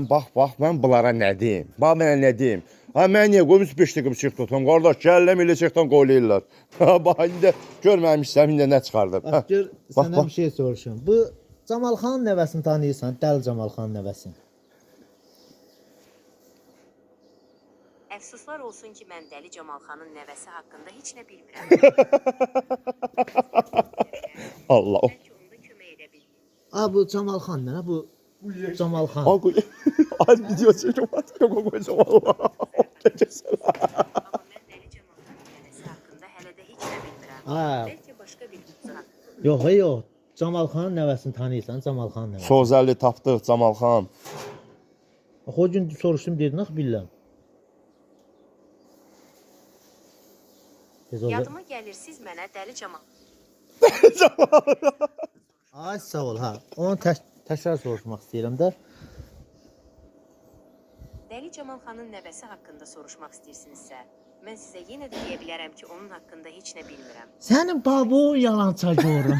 mən bunlara nə deyim? Bax, mənə nə deyim? Ha, mən niyə qoymuş 5 dəqiqə çıx tutam? Qardaş, gəllə millətçəkdən qoylayırlar. Bax, indi görməmişsəm, indi nə çıxardıb? Bax, gör, səndən bir şey soruşum. Bu Camalxanın nəvəsini tanıyırsan? Dəli Camalxanın nəvəsini. Əfsuslar olsun ki, mən Dəli Camalxanın nəvəsi haqqında heç nə bilmirəm. Allah. Bəlkə onda kömək edə bildim. Bu Camalxan nə? Bu Camalxan. Ay, video çekim var. Qoyacam Allah. Amma mən Dəli Camalxanın nəvəsi haqqında hələ də heç nə bilmirəm. Bəlkə başqa bir qızı haqqında. Yox. Camalxanın nəvəsini tanıyırsan? Camalxanın nəvəsi. Sozəlli tapdıq Camalxan. Bax, o gün soruşdum, dedin axı bilirəm. Yadıma gəlir, siz mənə Dəli Camal. Ay, sağ ol, ha. Onu təkrar soruşmaq istəyirəm də. Dəli Camalxanın nəvəsi haqqında soruşmaq istəyirsinizsə, mən sizə yenə də deyə bilərəm ki, onun haqqında heç nə bilmirəm. Sənin babu yalança görürüm.